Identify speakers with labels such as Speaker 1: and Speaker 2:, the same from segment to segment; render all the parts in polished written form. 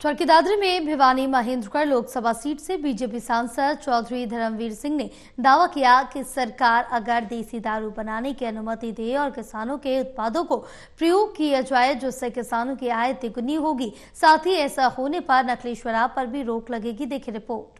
Speaker 1: चरखी दादरी में भिवानी महेंद्रगढ़ लोकसभा सीट से बीजेपी सांसद चौधरी धर्मवीर सिंह ने दावा किया कि सरकार अगर देसी दारू बनाने की अनुमति दे और किसानों के उत्पादों को प्रयोग किया जाए जिससे किसानों की आय तिगुनी होगी। साथ ही ऐसा होने पर नकली शराब पर भी रोक लगेगी। देखिए रिपोर्ट।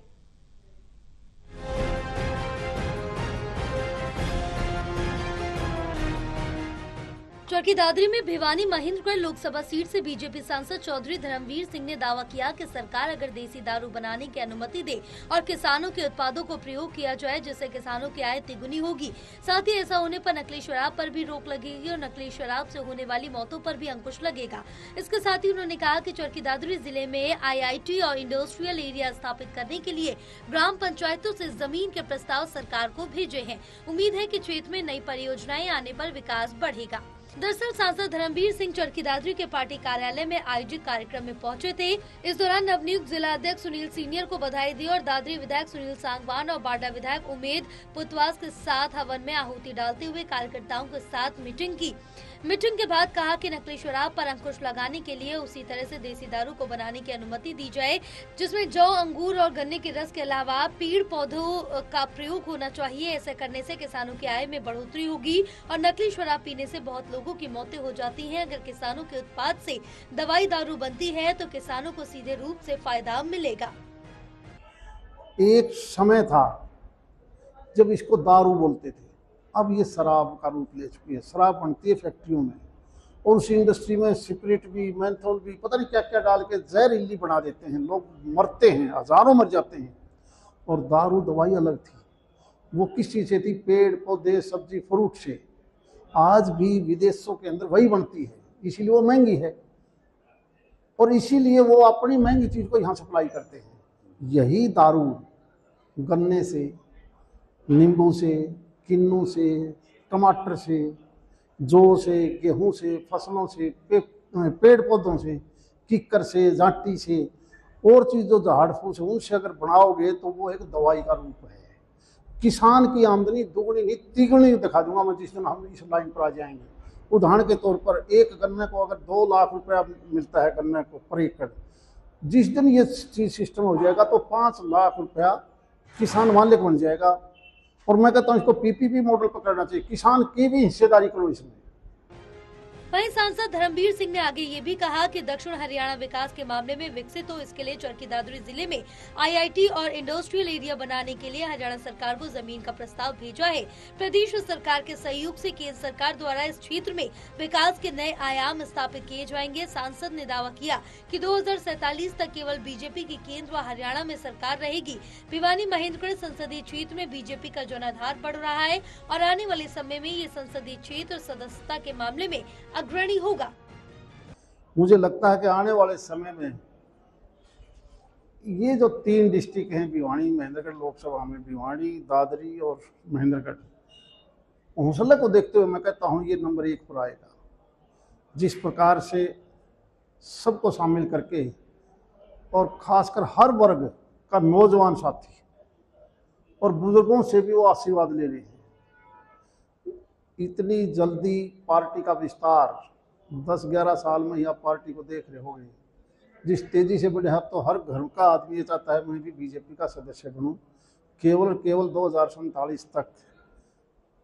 Speaker 1: चरखी दादरी में भिवानी महेंद्रगढ़ लोकसभा सीट से बीजेपी सांसद चौधरी धर्मवीर सिंह ने दावा किया कि सरकार अगर देसी दारू बनाने की अनुमति दे और किसानों के उत्पादों को प्रयोग किया जाए जिससे किसानों की आय तिगुनी होगी। साथ ही ऐसा होने पर नकली शराब पर भी रोक लगेगी और नकली शराब से होने वाली मौतों पर भी अंकुश लगेगा। इसके साथ ही उन्होंने कहा कि चरखी दादरी जिले में IIT और इंडस्ट्रियल एरिया स्थापित करने के लिए ग्राम पंचायतों से जमीन के प्रस्ताव सरकार को भेजे हैं। उम्मीद है कि क्षेत्र में नई परियोजनाएं आने पर विकास बढ़ेगा। दरअसल सांसद धर्मवीर सिंह चरखी दादरी के पार्टी कार्यालय में आयोजित कार्यक्रम में पहुंचे थे। इस दौरान नवनियुक्त जिला अध्यक्ष सुनील सीनियर को बधाई दी और दादरी विधायक सुनील सांगवान और बाडा विधायक उमेद पुतवास के साथ हवन में आहुति डालते हुए कार्यकर्ताओं के साथ मीटिंग की। मीटिंग के बाद कहा कि नकली शराब पर अंकुश लगाने के लिए उसी तरह से देसी दारू को बनाने की अनुमति दी जाए जिसमें जौ, अंगूर और गन्ने के रस के अलावा पेड़ पौधों का प्रयोग होना चाहिए। ऐसा करने से किसानों की आय में बढ़ोतरी होगी और नकली शराब पीने से बहुत लोगों की मौतें हो जाती हैं। अगर किसानों के उत्पाद से दवाई दारू बनती है तो किसानों को सीधे रूप से फायदा मिलेगा।
Speaker 2: एक समय था जब इसको दारू बोलते थे, अब ये शराब का रूप ले चुकी है। शराब बनती है फैक्ट्रियों में और उस इंडस्ट्री में स्पिरिट भी, मेंथोल भी, पता नहीं क्या क्या डाल के जहरीली बना देते हैं। लोग मरते हैं, हजारों मर जाते हैं। और दारू दवाई अलग थी, वो किस चीज़ से थी? पेड़ पौधे, सब्जी, फ्रूट से। आज भी विदेशों के अंदर वही बनती है, इसीलिए वो महंगी है और इसीलिए वो अपनी महंगी चीज़ को यहाँ सप्लाई करते हैं। यही दारू गन्ने से, नींबू से, किन्नू से, टमाटर से, जौ से, गेहूं से, फसलों से, पेड़ पौधों से, किक्कर से, जाटी से और चीज़ जो झाड़ फूस है उनसे अगर बनाओगे तो वो एक दवाई का रूप है। किसान की आमदनी दुगनी नहीं तिगुनी दिखा दूंगा मैं जिस दिन हम इस लाइन पर आ जाएंगे। उदाहरण के तौर पर एक गन्ने को अगर 2 लाख रुपया मिलता है गन्ने को पर एकड़, जिस दिन ये चीज सिस्टम हो जाएगा तो 5 लाख रुपया किसान मालिक बन जाएगा। और मैं कहता हूँ इसको PPP मॉडल पकड़ना चाहिए, किसान की भी हिस्सेदारी करो इसमें।
Speaker 1: वहीं सांसद धर्मवीर सिंह ने आगे ये भी कहा कि दक्षिण हरियाणा विकास के मामले में विकसित हो, इसके लिए चरखी दादरी जिले में IIT और इंडस्ट्रियल एरिया बनाने के लिए हरियाणा सरकार को जमीन का प्रस्ताव भेजा है। प्रदेश सरकार के सहयोग से केंद्र सरकार द्वारा इस क्षेत्र में विकास के नए आयाम स्थापित किए जाएंगे। सांसद ने दावा किया कि 2047 तक केवल बीजेपी की केंद्र व हरियाणा में सरकार रहेगी। भिवानी महेंद्रगढ़ संसदीय क्षेत्र में बीजेपी का जनाधार बढ़ रहा है और आने वाले समय में ये संसदीय क्षेत्र सदस्यता के मामले में अग्रणी होगा।
Speaker 2: मुझे लगता है कि आने वाले समय में ये जो 3 डिस्ट्रिक्ट हैं, भिवानी महेंद्रगढ़ लोकसभा में, भिवानी, दादरी और महेंद्रगढ़, हौसले को देखते हुए मैं कहता हूँ ये नंबर 1 पर आएगा। जिस प्रकार से सबको शामिल करके और खासकर हर वर्ग का नौजवान साथी और बुजुर्गों से भी वो आशीर्वाद ले रहे हैं। इतनी जल्दी पार्टी का विस्तार 10-11 साल में ही आप पार्टी को देख रहे होंगे। जिस तेजी से बढ़े, तो हर घर का आदमी ये चाहता है मैं भी बीजेपी का सदस्य बनूं। केवल 2047 तक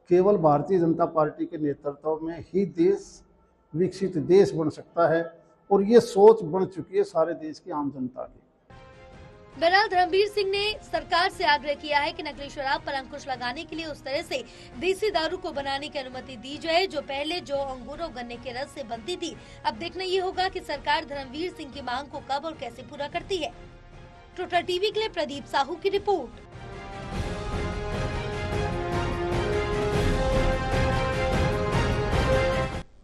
Speaker 2: केवल भारतीय जनता पार्टी के नेतृत्व में ही देश विकसित देश बन सकता है और ये सोच बन चुकी है सारे देश की आम जनता की।
Speaker 1: बहरहाल धर्मवीर सिंह ने सरकार से आग्रह किया है कि नकली शराब पर अंकुश लगाने के लिए उस तरह से देसी दारू को बनाने की अनुमति दी जाए जो पहले जौ, अंगूर और गन्ने के रस से बनती थी। अब देखना ये होगा कि सरकार धर्मवीर सिंह की मांग को कब और कैसे पूरा करती है। टोटल टीवी के लिए प्रदीप साहू की रिपोर्ट।